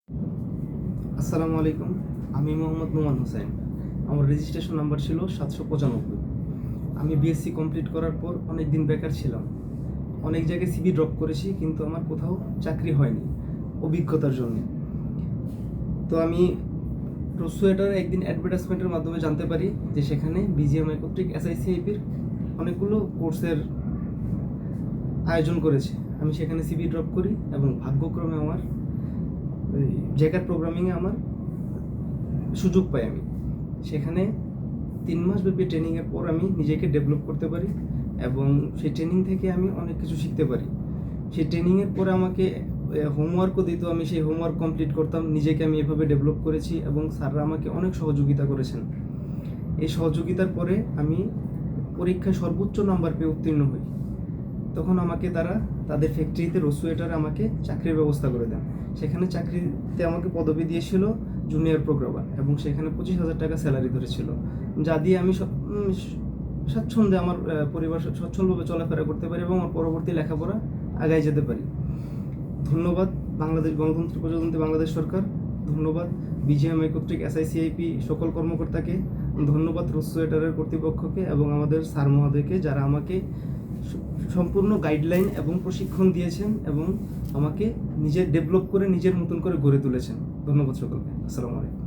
আসসালামু আলাইকুম। আমি মোহাম্মদ নোমান হোসেন। আমার রেজিস্ট্রেশন নাম্বার ছিল 795। আমি বিএসসি কমপ্লিট করার পর অনেক দিন বেকার ছিলাম। অনেক জায়গায় সিভি ড্রপ করেছি, কিন্তু আমার কোথাও চাকরি হয়নি অভিজ্ঞতার জন্য। তো আমি রসুয়েটার একদিন অ্যাডভার্টাইজমেন্টের মাধ্যমে জানতে পারি যে সেখানে বিজিএমআই কর্তৃক এসআইসিআইপির অনেকগুলো কোর্সের আয়োজন করেছে। আমি সেখানে সিভি ড্রপ করি এবং ভাগ্যক্রমে আমার জেকার প্রোগ্রামিংয়ে আমার সুযোগ পাই। আমি সেখানে 3 মাস ব্যাপী ট্রেনিংয়ের পর আমি নিজেকে ডেভেলপ করতে পারি এবং সেই ট্রেনিং থেকে আমি অনেক কিছু শিখতে পারি। সেই ট্রেনিংয়ের পরে আমাকে হোমওয়ার্কও দিত, আমি সেই হোমওয়ার্ক কমপ্লিট করতাম। নিজেকে আমি এভাবে ডেভেলপ করেছি এবং স্যাররা আমাকে অনেক সহযোগিতা করেছেন। এই সহযোগিতার পরে আমি পরীক্ষায় সর্বোচ্চ নাম্বার পেয়ে উত্তীর্ণ হই। তখন আমাকে তারা তাদের ফ্যাক্টরিতে রসুয়েটারে আমাকে চাকরির ব্যবস্থা করে দেন। সেখানে চাকরিতে আমাকে পদবি দিয়েছিল জুনিয়র প্রোগ্রামার এবং সেখানে 25,000 টাকা স্যালারি ধরেছিল, যা দিয়ে আমি স্বাচ্ছন্দ্যে আমার পরিবার সচ্ছলভাবে চলাফেরা করতে পারি এবং আমার পরবর্তী লেখাপড়া আগায় যেতে পারি। ধন্যবাদ বাংলাদেশ গণতন্ত্র প্রজাতন্ত্রী বাংলাদেশ সরকার, ধন্যবাদ বিজিএমআই কর্তৃক এসআইসিআইপি সকল কর্মকর্তাকে, ধন্যবাদ রসুয়েটারের কর্তৃপক্ষকে এবং আমাদের স্যার মহোদয়কে, যারা আমাকে সম্পূর্ণ গাইডলাইন এবং প্রশিক্ষণ দিয়েছেন এবং আমাকে নিজে ডেভেলপ করে নিজের মতন করে গড়ে তুলেছেন। ধন্যবাদ সকলকে। আসসালামু আলাইকুম।